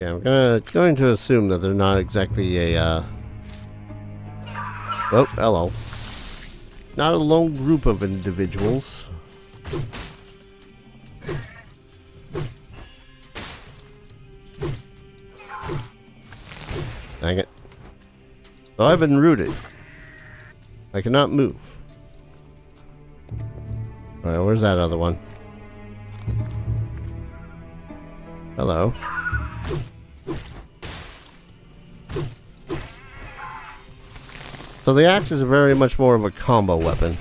Yeah, I'm going to assume that they're not exactly a oh, hello. Not a lone group of individuals. Dang it. So I've been rooted. I cannot move. Alright, where's that other one? Hello. So the axe is very much more of a combo weapon.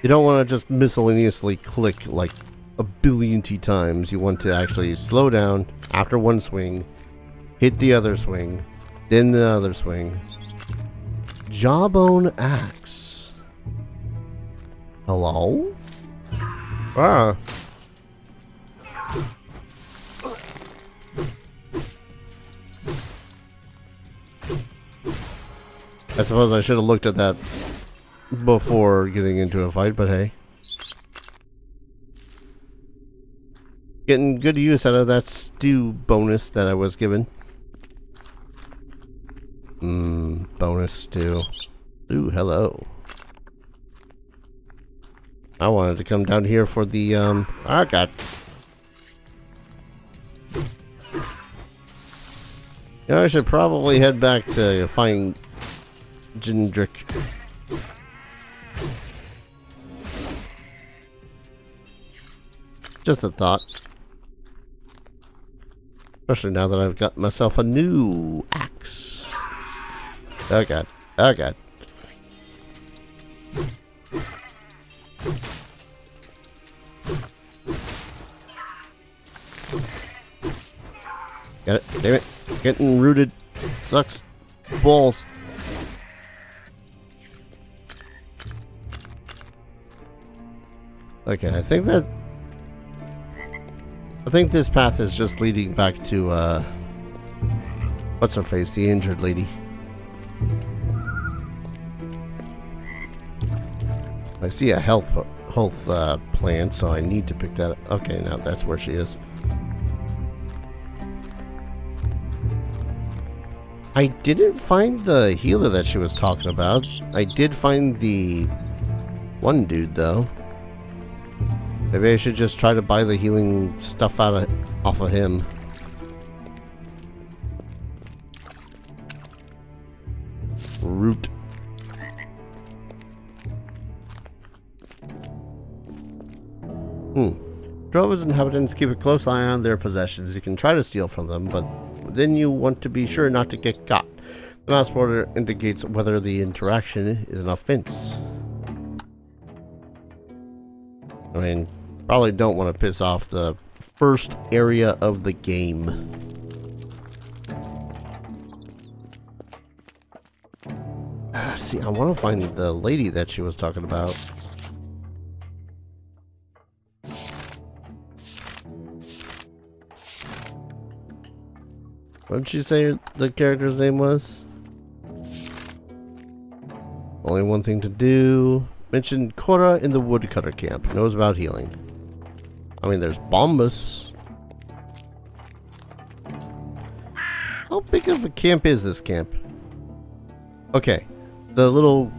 You don't want to just miscellaneously click like a billion-ty times. You want to actually slow down after one swing, hit the other swing, then the other swing. Jawbone axe. Hello? Ah. I suppose I should have looked at that before getting into a fight, but hey. Getting good use out of that stew bonus that I was given. Bonus stew. Ooh, hello. I wanted to come down here for the, I got... You know, I should probably head back to find Jendrik. Just a thought. Especially now that I've got myself a new axe. Oh god. Oh god. Got it. Damn it. Getting rooted sucks balls. Okay, I think this path is just leading back to what's her face, the injured lady. I see a health plant, so I need to pick that up. Okay, now that's where she is. I didn't find the healer that she was talking about. I did find the one dude though. Maybe I should just try to buy the healing stuff off of him. Root. Drova's inhabitants keep a close eye on their possessions. You can try to steal from them, but then you want to be sure not to get caught. The mouse border indicates whether the interaction is an offense. I mean, probably don't want to piss off the first area of the game. See, I want to find the lady that she was talking about. What did she say the character's name was? Only one thing to do. Mentioned Cora in the woodcutter camp. Knows about healing. I mean, there's Bombus. How big of a camp is this camp? Okay. The little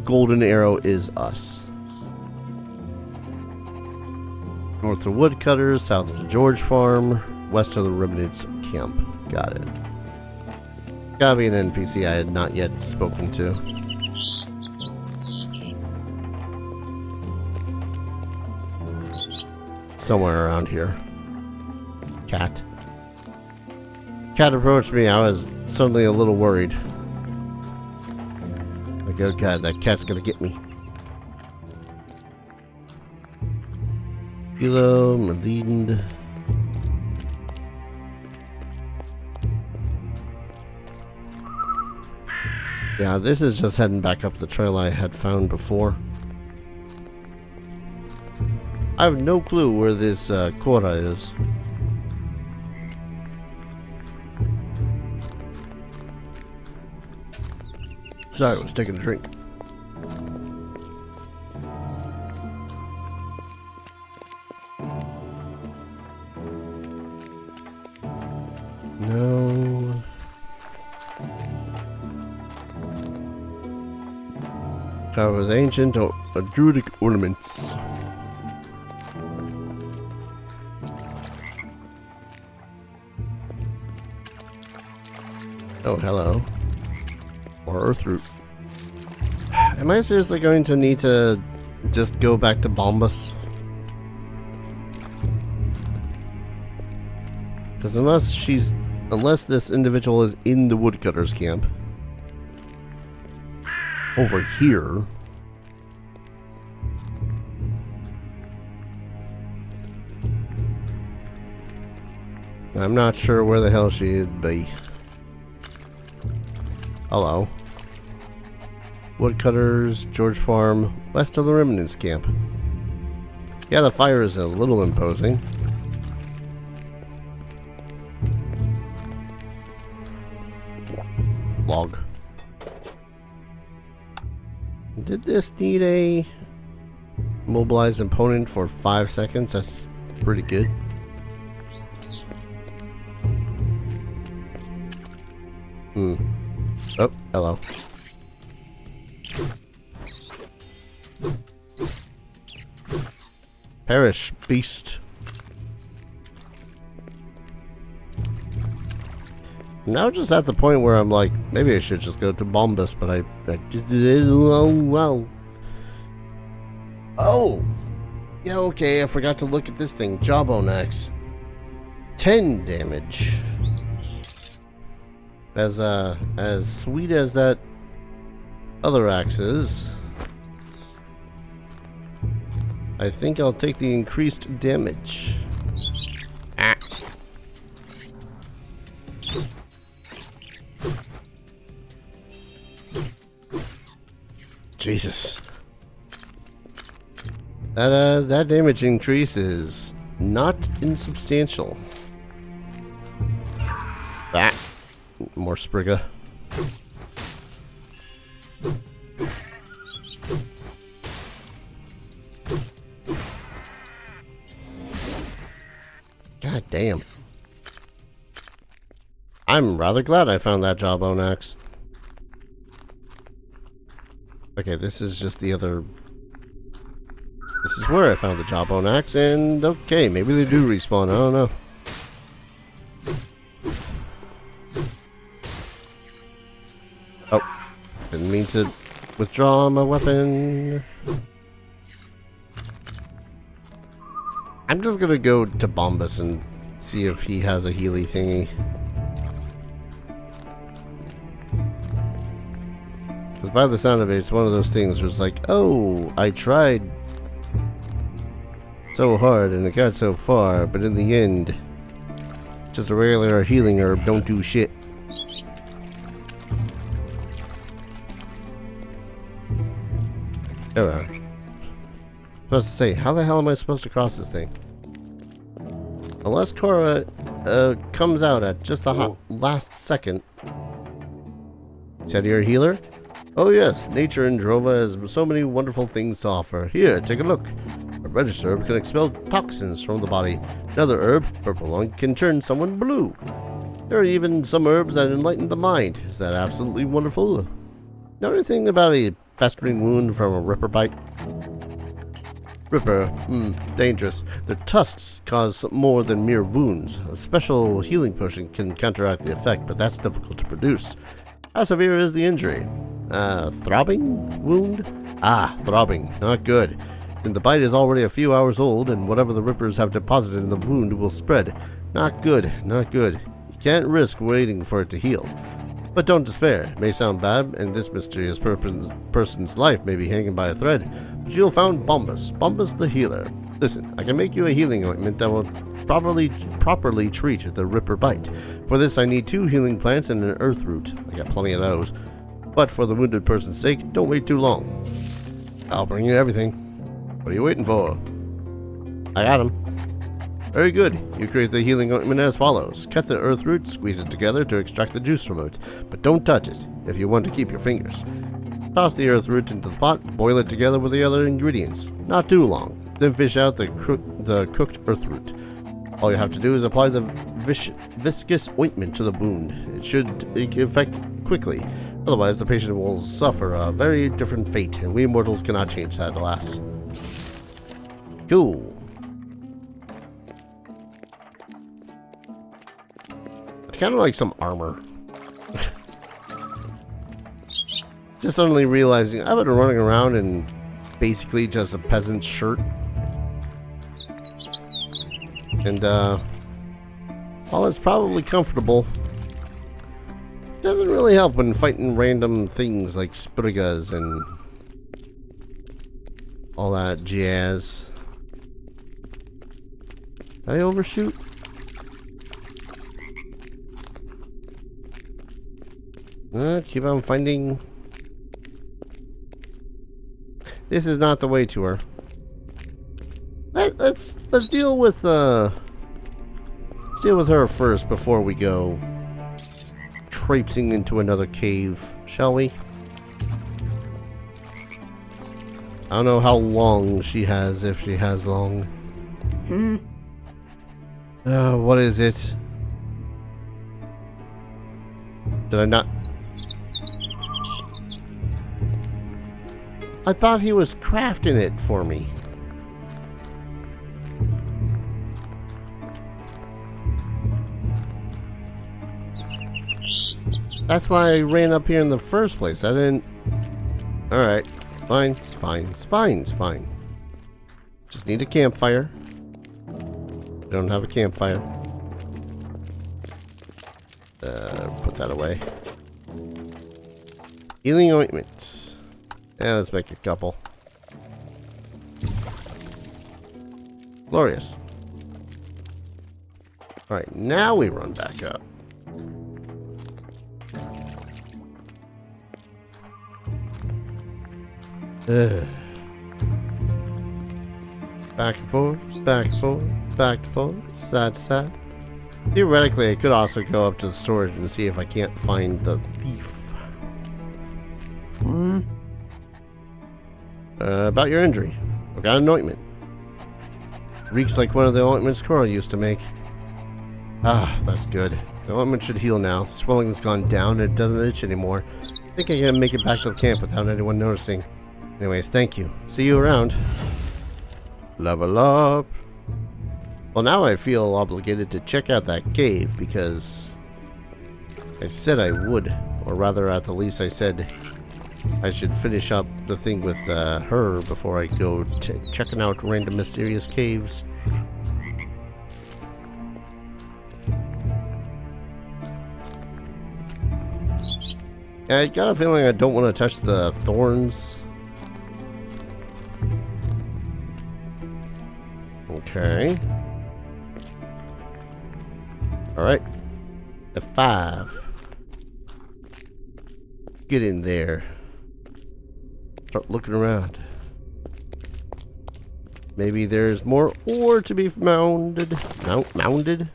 golden arrow is us. North of woodcutters, south of the George farm, west of the remnants camp. Got it. Gotta be an NPC I had not yet spoken to. Somewhere around here. Cat. Cat approached me. I was suddenly a little worried. Like, oh god, that cat's gonna get me. Kilo, Merlind. Yeah, this is just heading back up the trail I had found before. I have no clue where this Cora is. Sorry, I was taking a drink. No. Covered with ancient or druidic ornaments. Oh, hello. Or earthroot. Am I seriously going to need to just go back to Bombus? Because unless this individual is in the woodcutter's camp over here, I'm not sure where the hell she'd be. Hello. Woodcutters, George Farm, west of the Remnants camp. Yeah, the fire is a little imposing. Log. Did this need a mobilized opponent for 5 seconds? That's pretty good. Oh, hello. Perish, beast. Now just at the point where I'm like, maybe I should just go to Bombus, but I just did. Oh, wow. Oh! Yeah, okay, I forgot to look at this thing. Jawbone axe. 10 damage. As sweet as that other axe is, I think I'll take the increased damage. Ah. Jesus. That damage increase is not insubstantial. Ah. More Sprigga. God damn. I'm rather glad I found that jawbone axe. Okay, this is just the other... This is where I found the jawbone axe, and okay, maybe they do respawn, I don't know. Oh, didn't mean to withdraw my weapon. I'm just gonna go to Bombus and see if he has a Healy thingy. Because by the sound of it, it's one of those things where it's like, oh, I tried so hard and it got so far, but in the end, just a regular healing herb don't do shit. There we are. Supposed to say, how the hell am I supposed to cross this thing? Unless Cora comes out at just the last second. Said you're a healer? Oh yes, nature in Drova has so many wonderful things to offer. Here, take a look. A reddish herb can expel toxins from the body. Another herb, purple one, can turn someone blue. There are even some herbs that enlighten the mind. Is that absolutely wonderful? Know anything about a festering wound from a ripper bite? Ripper, dangerous. Their tusks cause more than mere wounds. A special healing potion can counteract the effect, but that's difficult to produce. How severe is the injury? Throbbing wound? Ah, throbbing. Not good. And the bite is already a few hours old, and whatever the rippers have deposited in the wound will spread. Not good, not good. You can't risk waiting for it to heal. But don't despair. It may sound bad, and this mysterious person's life may be hanging by a thread, but you'll find Bombus. Bombus the healer. Listen, I can make you a healing ointment that will properly treat the ripper bite. For this, I need 2 healing plants and an earth root. I got plenty of those. But for the wounded person's sake, don't wait too long. I'll bring you everything. What are you waiting for? I got him. Very good. You create the healing ointment as follows. Cut the earth root, squeeze it together to extract the juice from it, but don't touch it if you want to keep your fingers. Toss the earth root into the pot, boil it together with the other ingredients. Not too long. Then fish out the cooked earth root. All you have to do is apply the viscous ointment to the wound. It should take effect quickly. Otherwise, the patient will suffer a very different fate, and we mortals cannot change that, alas. Cool. I'd kind of like some armor. Just suddenly realizing I've been running around in basically just a peasant's shirt. And, while it's probably comfortable, it doesn't really help when fighting random things like Spriggas and all that jazz. Did I overshoot? Keep on finding. This is not the way to her. Let's deal with her first before we go traipsing into another cave, shall we? I don't know how long she has, if she has long. What is it? Did I not? I thought he was crafting it for me. That's why I ran up here in the first place. I didn't... Alright. It's fine. It's fine. It's fine. It's fine. Just need a campfire. I don't have a campfire. Put that away. Healing ointment. Yeah, let's make a couple. Glorious. Alright, now we run back up. Back and forth, back and forth, back and forth, side to side. Theoretically, I could also go up to the storage and see if I can't find the thief. About your injury. I got an ointment. Reeks like one of the ointments Coral used to make. Ah, that's good. The ointment should heal now. The swelling has gone down and it doesn't itch anymore. I think I can make it back to the camp without anyone noticing. Anyways, thank you. See you around. Level up. Well, now I feel obligated to check out that cave because I said I would. Or rather, at the least, I said I should finish up the thing with her before I go checking out random mysterious caves. I got a feeling I don't want to touch the thorns. Okay. Alright. A 5. Get in there. Start looking around. Maybe there's more ore to be mounded. Mounded?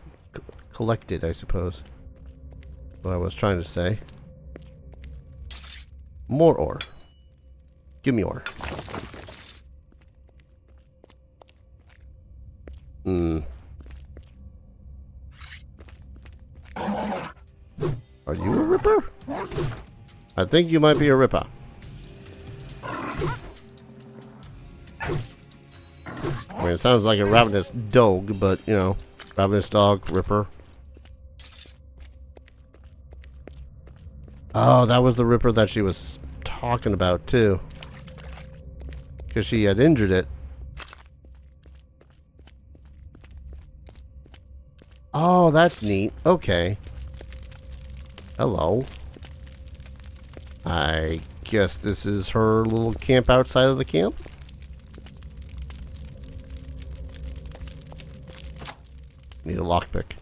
Collected, I suppose. What I was trying to say. More ore. Give me ore. Are you a ripper? I think you might be a ripper. I mean, it sounds like a ravenous dog, but, you know, ravenous dog, ripper. Oh, that was the ripper that she was talking about, too. Because she had injured it. Oh, that's neat. Okay. Hello. I guess this is her little camp outside of the camp? Need a lockpick.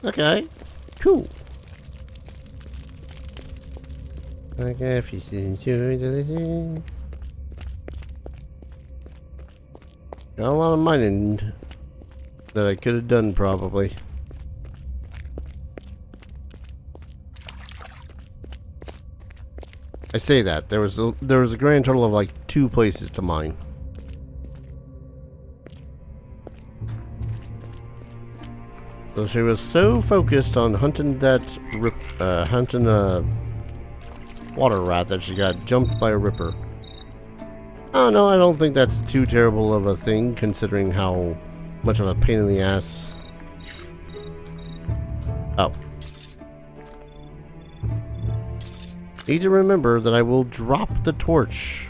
Okay. Cool. Okay, if you enjoyed anything. Got a lot of mining that I could have done probably. I say that there was a grand total of like 2 places to mine. So she was so focused on hunting that hunting a water rat that she got jumped by a ripper. Oh no, I don't think that's too terrible of a thing considering how much of a pain in the ass. Oh. Need to remember that I will drop the torch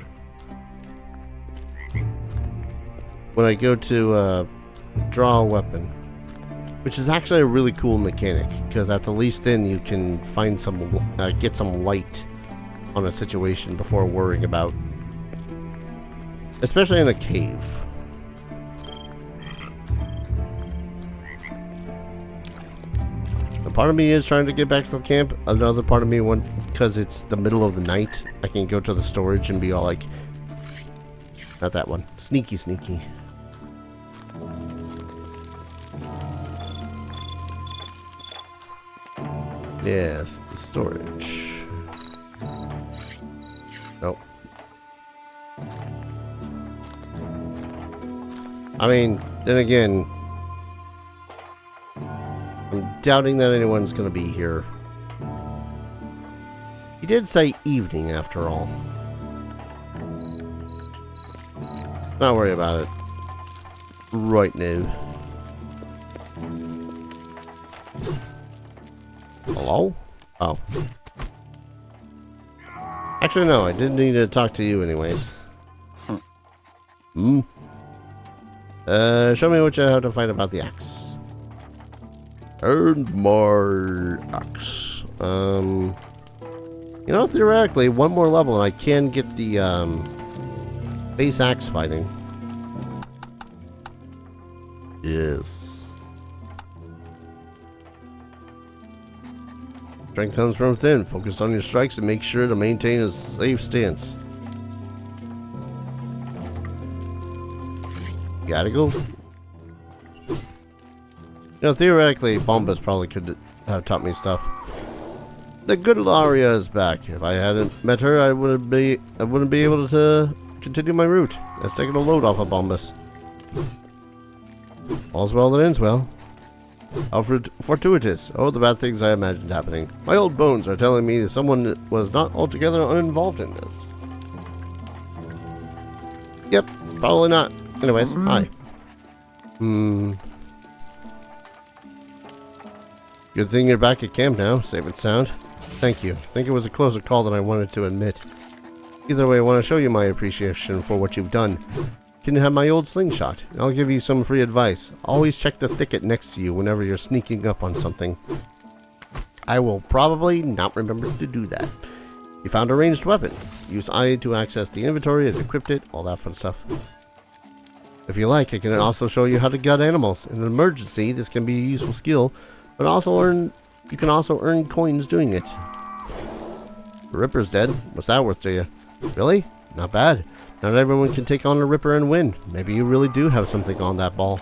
when I go to draw a weapon, which is actually a really cool mechanic because at the least then you can find some get some light on a situation before worrying about, especially in a cave. A part of me is trying to get back to the camp. Another part of me, because it's the middle of the night, I can go to the storage and be all like, not that one, sneaky, sneaky. Yes, the storage. Nope. I mean, then again, I'm doubting that anyone's going to be here. He did say evening after all. Not worry about it. Right now. Hello? Oh. Actually, no, I didn't need to talk to you anyways. Hmm? Show me what you have to find about the axe. And more axe. You know, theoretically, one more level and I can get the, base axe fighting. Yes. Strength comes from within. Focus on your strikes and make sure to maintain a safe stance. Gotta go. You know, theoretically, Bombus probably could have taught me stuff. The good Laria is back. If I hadn't met her, I wouldn't be able to continue my route. That's taking a load off of Bombus. All's well that ends well. How fortuitous. Oh, the bad things I imagined happening. My old bones are telling me that someone was not altogether uninvolved in this. Yep, probably not. Anyways, hi. Good thing you're back at camp now, safe and sound. Thank you. I think it was a closer call than I wanted to admit. Either way, I want to show you my appreciation for what you've done. Can you have my old slingshot? I'll give you some free advice. Always check the thicket next to you whenever you're sneaking up on something. I will probably not remember to do that. You found a ranged weapon. Use I to access the inventory and equip it, all that fun stuff. If you like, I can also show you how to gut animals. In an emergency, this can be a useful skill, but you can also earn coins doing it. The Ripper's dead. What's that worth to you? Really? Not bad. Not everyone can take on a Ripper and win. Maybe you really do have something on that ball.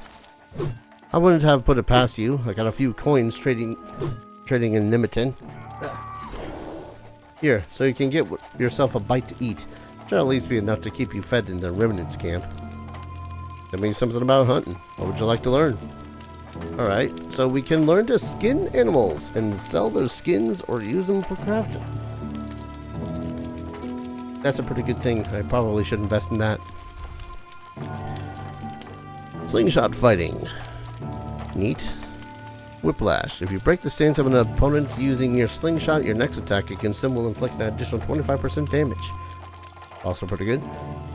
I wouldn't have put it past you. I got a few coins trading in Nimitin. Here, so you can get yourself a bite to eat. Should at least be enough to keep you fed in the Remnants camp. That means something about hunting. What would you like to learn? Alright, so we can learn to skin animals and sell their skins or use them for crafting. That's a pretty good thing. I probably should invest in that. Slingshot fighting. Neat. Whiplash. If you break the stance of an opponent using your slingshot, your next attack against them will inflict an additional 25% damage. Also pretty good.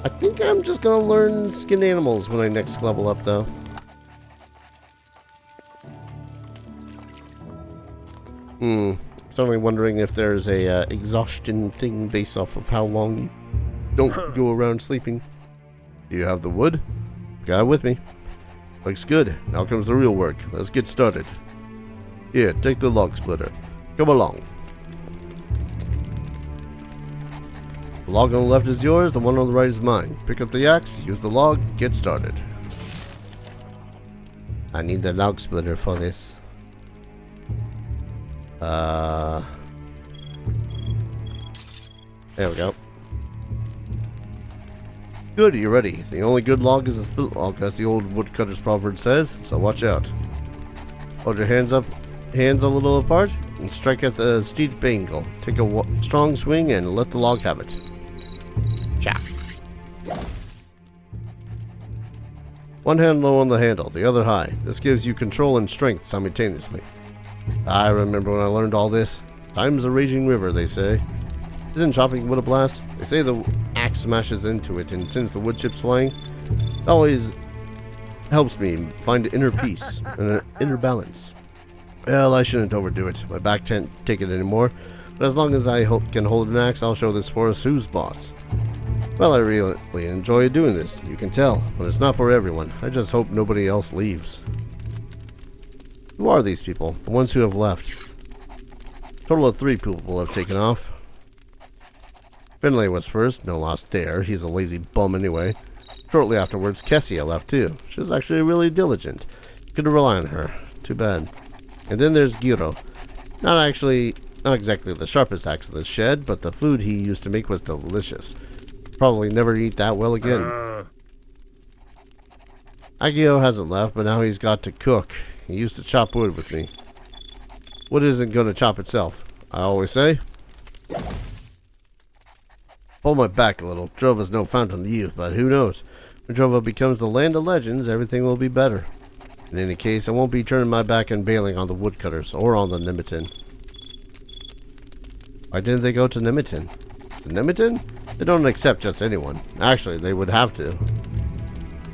I think I'm just gonna learn skinned animals when I next level up though. Certainly wondering if there's a exhaustion thing based off of how long you don't go around sleeping. Do you have the wood? Got it with me. Looks good. Now comes the real work. Let's get started. Here, take the log splitter. Come along. The log on the left is yours, the one on the right is mine. Pick up the axe, use the log, get started. I need the log splitter for this. There we go. Good, you're ready. The only good log is a split log, as the old woodcutter's proverb says, so watch out. Hold your hands a little apart, and strike at the steep angle. Take a strong swing and let the log have it. Chap. One hand low on the handle, the other high. This gives you control and strength simultaneously. I remember when I learned all this. Time's a raging river, they say. Isn't chopping wood a blast? They say the axe smashes into it and sends the wood chips flying. It always helps me find inner peace and an inner balance. Well, I shouldn't overdo it. My back can't take it anymore. But as long as I can hold an axe, I'll show this forest who's boss. Well, I really enjoy doing this. You can tell, but it's not for everyone. I just hope nobody else leaves. Who are these people? The ones who have left. Total of 3 people have taken off. Finlay was first. No loss there. He's a lazy bum anyway. Shortly afterwards, Kessia left too. She was actually really diligent. You could rely on her. Too bad. And then there's Giro. Not exactly the sharpest axe in the shed, but the food he used to make was delicious. Probably never eat that well again. Agio hasn't left, but now he's got to cook. He used to chop wood with me. Wood isn't going to chop itself, I always say. Pull my back a little. Drova's no fountain of youth, but who knows? When Drova becomes the land of legends, everything will be better. In any case, I won't be turning my back and bailing on the woodcutters or on the Nimitin. Why didn't they go to Nimitin? The Nimitin? They don't accept just anyone. Actually, they would have to.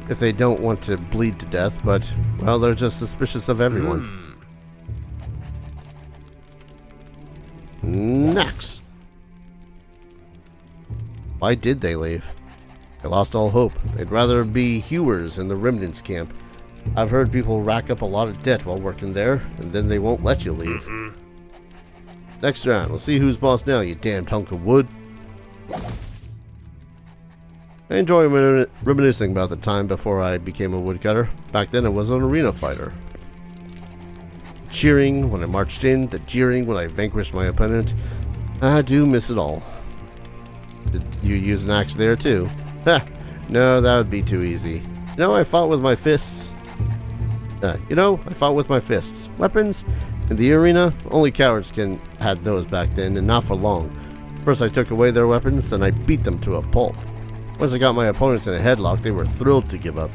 If they don't want to bleed to death, but, well, they're just suspicious of everyone. Next. Why did they leave? They lost all hope. They'd rather be hewers in the remnants camp. I've heard people rack up a lot of debt while working there, and then they won't let you leave. Next round, we'll see who's boss now, you damned hunk of wood. I enjoy reminiscing about the time before I became a woodcutter. Back then I was an arena fighter. Cheering when I marched in, the jeering when I vanquished my opponent. I do miss it all. Did you use an axe there too? Ha! No, that would be too easy. I fought with my fists. I fought with my fists. Weapons? In the arena, only cowards had those back then, and not for long. First I took away their weapons, then I beat them to a pulp. Once I got my opponents in a headlock, they were thrilled to give up.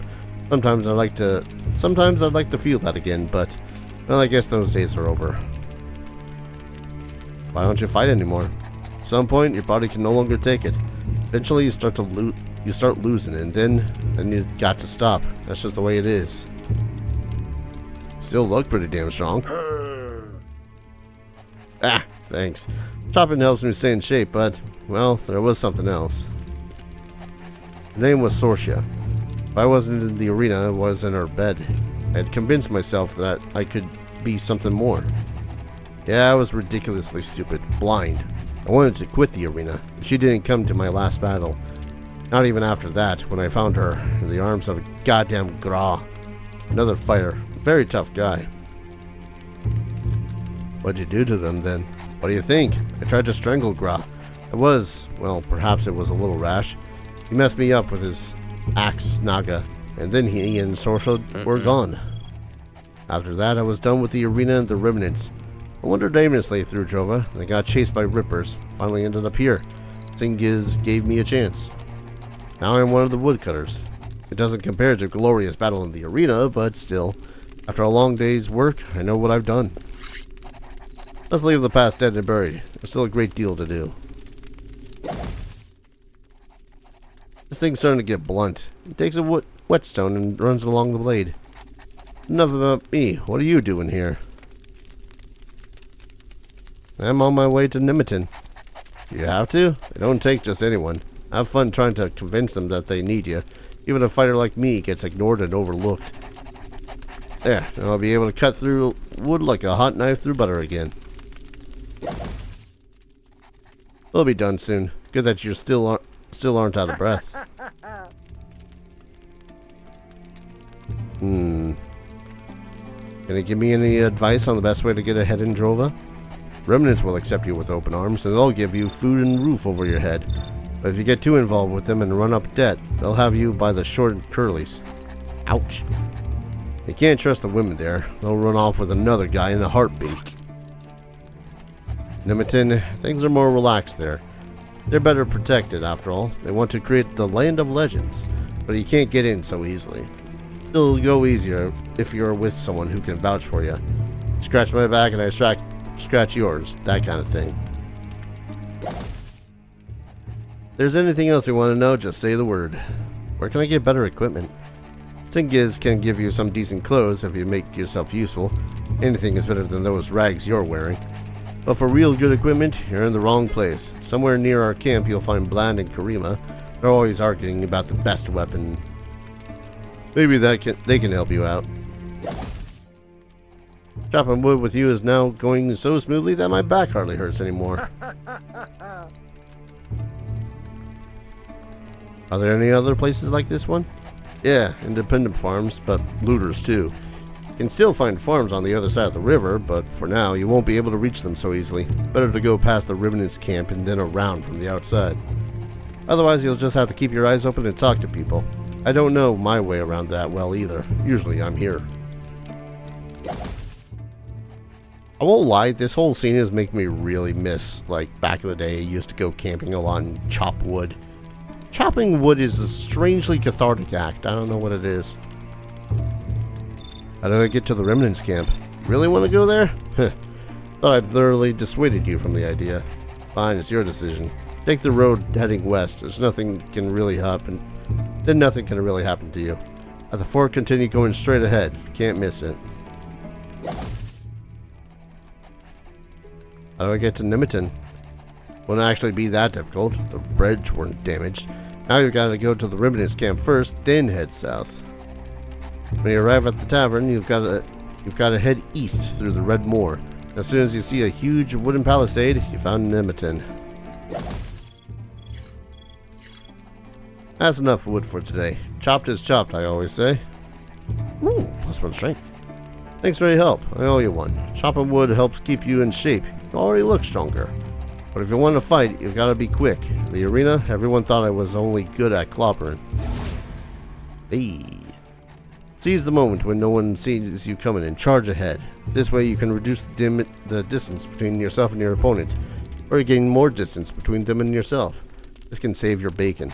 Sometimes I'd like to feel that again, but, well, I guess those days are over. Why don't you fight anymore? At some point, your body can no longer take it. Eventually, you start losing, and then you got to stop. That's just the way it is. Still look pretty damn strong. Ah, thanks. Chopping helps me stay in shape, but, well, there was something else. Her name was Sorcia. If I wasn't in the arena, I was in her bed. I had convinced myself that I could be something more. Yeah, I was ridiculously stupid, blind. I wanted to quit the arena. She didn't come to my last battle. Not even after that, when I found her in the arms of a goddamn Gra. Another fighter. Very tough guy. What'd you do to them then? What do you think? I tried to strangle Gra. Well, perhaps it was a little rash. He messed me up with his axe Naga, and then he and Sorcia were gone. After that, I was done with the arena and the remnants. I wandered aimlessly through Drova, and I got chased by rippers. Finally ended up here. Singiz gave me a chance. Now I'm one of the woodcutters. It doesn't compare to a glorious battle in the arena, but still, after a long day's work, I know what I've done. Let's leave the past dead and buried. There's still a great deal to do. This thing's starting to get blunt. It takes a whetstone and runs along the blade. Enough about me. What are you doing here? I'm on my way to Nimitin. You have to? It don't take just anyone. Have fun trying to convince them that they need you. Even a fighter like me gets ignored and overlooked. There, and I'll be able to cut through wood like a hot knife through butter again. We'll be done soon. Good that you still aren't out of breath. Can you give me any advice on the best way to get ahead in Drova? Remnants will accept you with open arms, and they'll give you food and roof over your head. But if you get too involved with them and run up debt, they'll have you by the short curlies. Ouch. You can't trust the women there. They'll run off with another guy in a heartbeat. Nimiton, things are more relaxed there. They're better protected, after all. They want to create the land of legends, but you can't get in so easily. It'll go easier if you're with someone who can vouch for you. Scratch my back and I scratch yours, that kind of thing. If there's anything else you want to know, just say the word. Where can I get better equipment? Singiz can give you some decent clothes if you make yourself useful. Anything is better than those rags you're wearing. But for real good equipment, you're in the wrong place. Somewhere near our camp you'll find Bland and Karima. They're always arguing about the best weapon. Maybe they can help you out. Chopping wood with you is now going so smoothly that my back hardly hurts anymore. Are there any other places like this one? Yeah, independent farms, but looters too. You can still find farms on the other side of the river, but for now you won't be able to reach them so easily. Better to go past the Ribbonist camp and then around from the outside. Otherwise you'll just have to keep your eyes open and talk to people. I don't know my way around that well either. Usually I'm here. I won't lie, this whole scene is making me really miss, like, back in the day I used to go camping a lot and chop wood. Chopping wood is a strangely cathartic act. I don't know what it is. How do I get to the Remnants camp? Really want to go there? Thought I'd thoroughly dissuaded you from the idea. Fine, it's your decision. Take the road heading west. There's nothing can really happen. Then nothing can really happen to you. At the fort, continue going straight ahead. Can't miss it. How do I get to Nimiton? Wouldn't actually be that difficult. The bridge weren't damaged. Now you've got to go to the Ribbonist camp first, then head south. When you arrive at the tavern, you've got to head east through the Red Moor. As soon as you see a huge wooden palisade, you found Nimiton. That's enough wood for today. Chopped is chopped, I always say. Ooh, +1 strength. Thanks for your help. I owe you one. Chopping wood helps keep you in shape. You already look stronger. But if you want to fight, you've got to be quick. In the arena, everyone thought I was only good at clobbering. Hey. Seize the moment when no one sees you coming and charge ahead. This way you can reduce the distance between yourself and your opponent, or you gain more distance between them and yourself. This can save your bacon.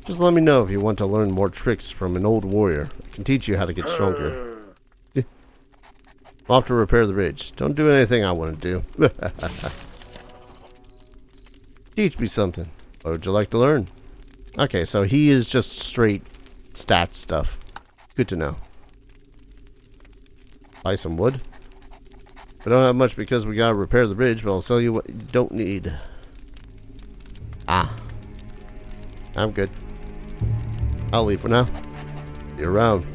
Just let me know if you want to learn more tricks from an old warrior. I can teach you how to get stronger. I'll have to repair the ridge. Don't do anything I want to do. Teach me something. What would you like to learn? Okay, so he is just straight stat stuff. Good to know. Buy some wood. We don't have much because we gotta repair the bridge, but I'll sell you what you don't need. Ah. I'm good. I'll leave for now. See you around.